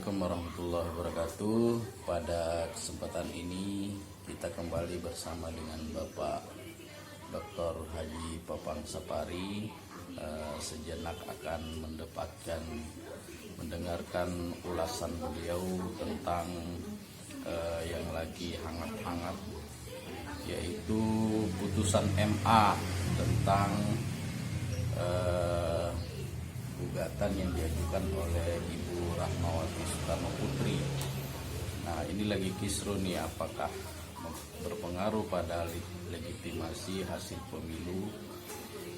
Assalamualaikum warahmatullahi wabarakatuh. Pada kesempatan ini kita kembali bersama dengan Bapak Dr. Haji Popang Sapari. Sejenak akan mendengarkan ulasan beliau tentang yang lagi hangat-hangat, yaitu putusan MA tentang gugatan yang diajukan oleh Ibu Rahmawati Soekarno Putri. Nah, ini lagi kisru nih, apakah berpengaruh pada legitimasi hasil pemilu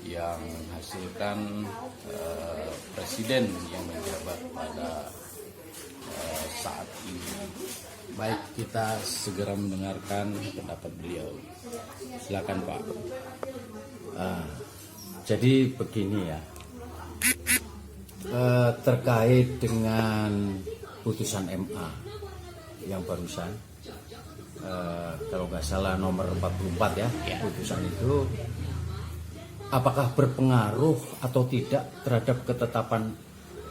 yang hasilkan presiden yang menjabat pada saat ini. Baik, kita segera mendengarkan pendapat beliau. Silakan Pak. Jadi begini ya, terkait dengan putusan MA yang barusan, kalau nggak salah nomor 44 ya, putusan itu apakah berpengaruh atau tidak terhadap ketetapan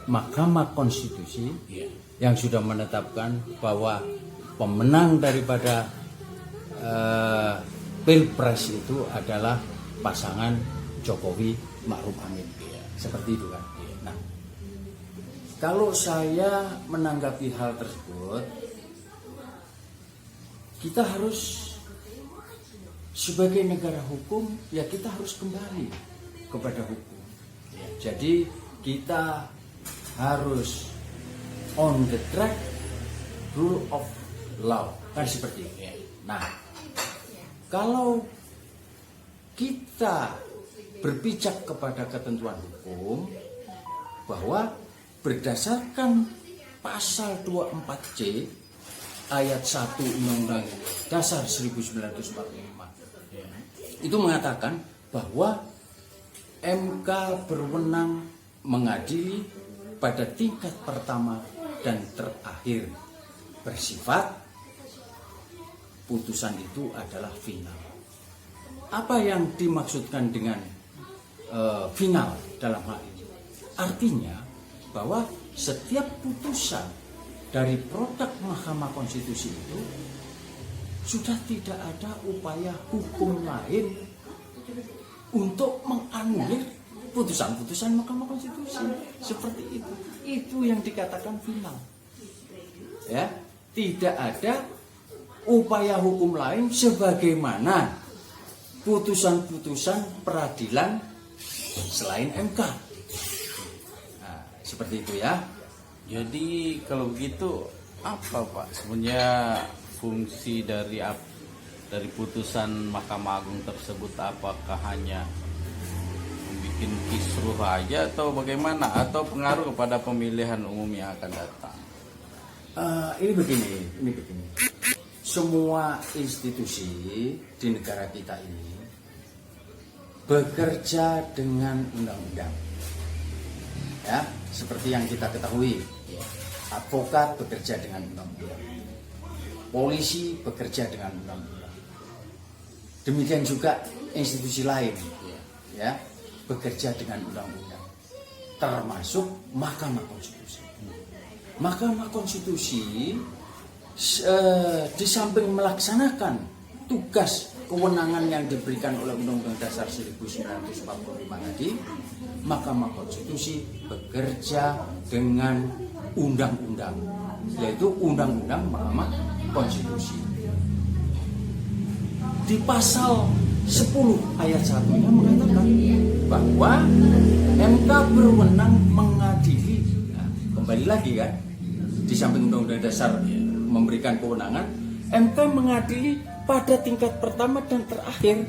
Mahkamah Konstitusi yang sudah menetapkan bahwa pemenang daripada Pilpres itu adalah pasangan Jokowi Ma'ruf Amin, seperti itu kan. Nah, kalau saya menanggapi hal tersebut, kita harus sebagai negara hukum, ya kita harus kembali kepada hukum. Jadi kita harus on the track rule of law, kan seperti itu. Nah, kalau kita berpijak kepada ketentuan hukum bahwa berdasarkan pasal 24C ayat 1 Undang-Undang Dasar 1945 itu mengatakan bahwa MK berwenang mengadili pada tingkat pertama dan terakhir, bersifat putusan itu adalah final. Apa yang dimaksudkan dengan final dalam hal ini? Artinya bahwa setiap putusan dari produk Mahkamah Konstitusi itu sudah tidak ada upaya hukum lain untuk menganulir putusan-putusan Mahkamah Konstitusi. Seperti itu. Itu yang dikatakan final. Ya, tidak ada upaya hukum lain sebagaimana putusan-putusan peradilan selain MK. Nah, seperti itu ya. Jadi kalau begitu apa Pak sebenarnya fungsi dari putusan Mahkamah Agung tersebut? Apakah hanya membuat kisruh aja atau bagaimana, atau pengaruh kepada pemilihan umum yang akan datang? Ini begini. Semua institusi di negara kita ini bekerja dengan undang-undang. Ya, seperti yang kita ketahui, advokat bekerja dengan undang-undang, polisi bekerja dengan undang-undang. Demikian juga institusi lain, ya, bekerja dengan undang-undang, termasuk Mahkamah Konstitusi. Mahkamah Konstitusi di samping melaksanakan tugas kewenangan yang diberikan oleh Undang-Undang Dasar 1945 tadi, Mahkamah Konstitusi bekerja dengan undang-undang, yaitu Undang-Undang Mahkamah Konstitusi. Di pasal 10 ayat 1-nya mengatakan bahwa MK berwenang mengadili. Nah, kembali lagi kan, di samping Undang-Undang Dasar memberikan kewenangan, MK mengadili pada tingkat pertama dan terakhir,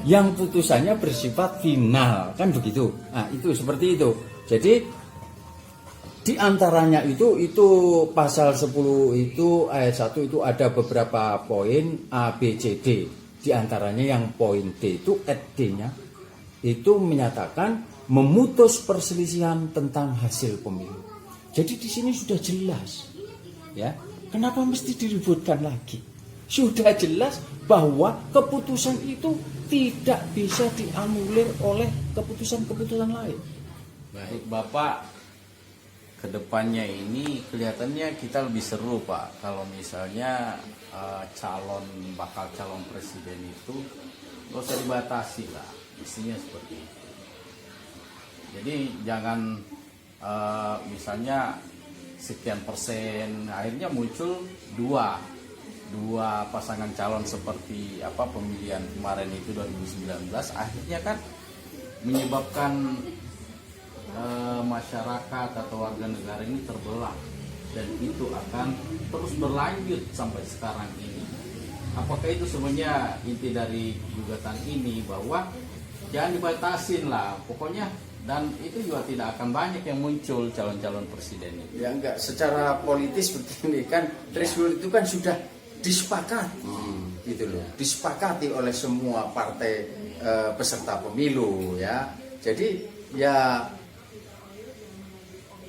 yang putusannya bersifat final, kan begitu. Nah, itu seperti itu. Jadi di antaranya itu pasal 10 itu ayat 1 itu ada beberapa poin A, B, C, D. Di antaranya yang poin D itu D-nya itu menyatakan memutus perselisihan tentang hasil pemilu. Jadi di sini sudah jelas, ya. Kenapa mesti diributkan lagi? Sudah jelas bahwa keputusan itu tidak bisa dianulir oleh keputusan-keputusan lain. Baik, Bapak kedepannya ini kelihatannya kita lebih seru Pak kalau misalnya bakal calon presiden itu nggak usah dibatasi lah, isinya seperti itu. Jadi jangan misalnya sekian persen, akhirnya muncul dua pasangan calon seperti pemilihan kemarin itu 2019, akhirnya kan menyebabkan masyarakat atau warga negara ini terbelah, dan itu akan terus berlanjut sampai sekarang ini. Apakah itu sebenarnya inti dari gugatan ini, bahwa jangan dibatasin lah pokoknya, dan itu juga tidak akan banyak yang muncul calon-calon presiden itu. Ya enggak, secara politis begini kan, threshold itu kan sudah disepakati, gitu loh, disepakati oleh semua partai peserta pemilu ya. Jadi ya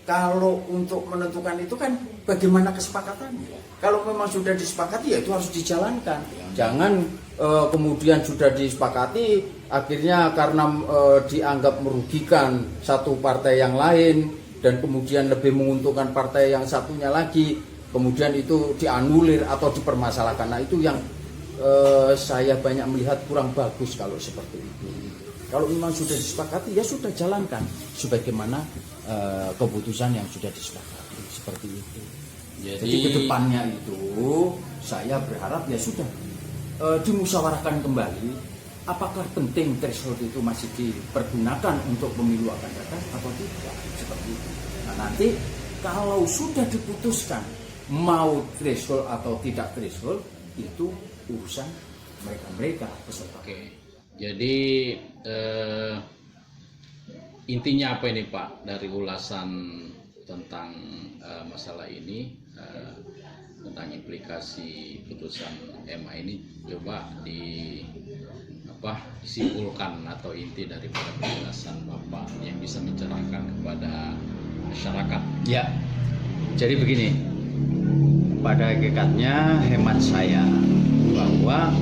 kalau untuk menentukan itu kan bagaimana kesepakatannya. Kalau memang sudah disepakati ya itu harus dijalankan. Jangan kemudian sudah disepakati akhirnya karena dianggap merugikan satu partai yang lain dan kemudian lebih menguntungkan partai yang satunya lagi, kemudian itu dianulir atau dipermasalahkan. Nah itu yang saya banyak melihat kurang bagus kalau seperti itu. Kalau memang sudah disepakati ya sudah jalankan sebagaimana keputusan yang sudah disepakati, seperti itu. Jadi kedepannya itu saya berharap ya sudah dimusyawarahkan kembali apakah penting threshold itu masih dipergunakan untuk pemilu akan datang atau tidak, seperti itu. Nah nanti kalau sudah diputuskan mau threshold atau tidak threshold, itu urusan mereka peserta. Oke. Jadi intinya apa ini Pak dari ulasan tentang masalah ini, tentang implikasi putusan MA ini, coba disimpulkan atau inti daripada penjelasan Bapak yang bisa mencerahkan kepada masyarakat. Ya, jadi begini, pada hakikatnya hemat saya bahwa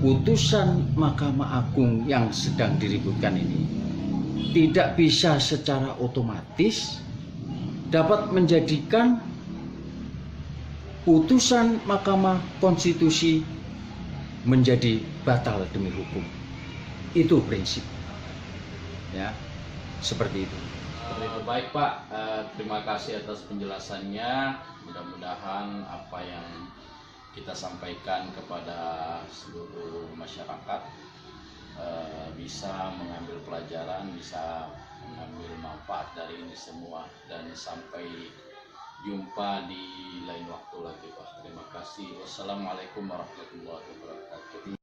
putusan Mahkamah Agung yang sedang diributkan ini tidak bisa secara otomatis dapat menjadikan putusan Mahkamah Konstitusi menjadi batal demi hukum. Itu prinsip. Ya, seperti itu. Seperti itu. Baik Pak, terima kasih atas penjelasannya. Mudah-mudahan apa yang kita sampaikan kepada seluruh masyarakat bisa mengambil pelajaran, bisa mengambil manfaat dari ini semua, dan sampai jumpa di lain waktu lagi Pak. Terima kasih. Wassalamualaikum warahmatullahi wabarakatuh.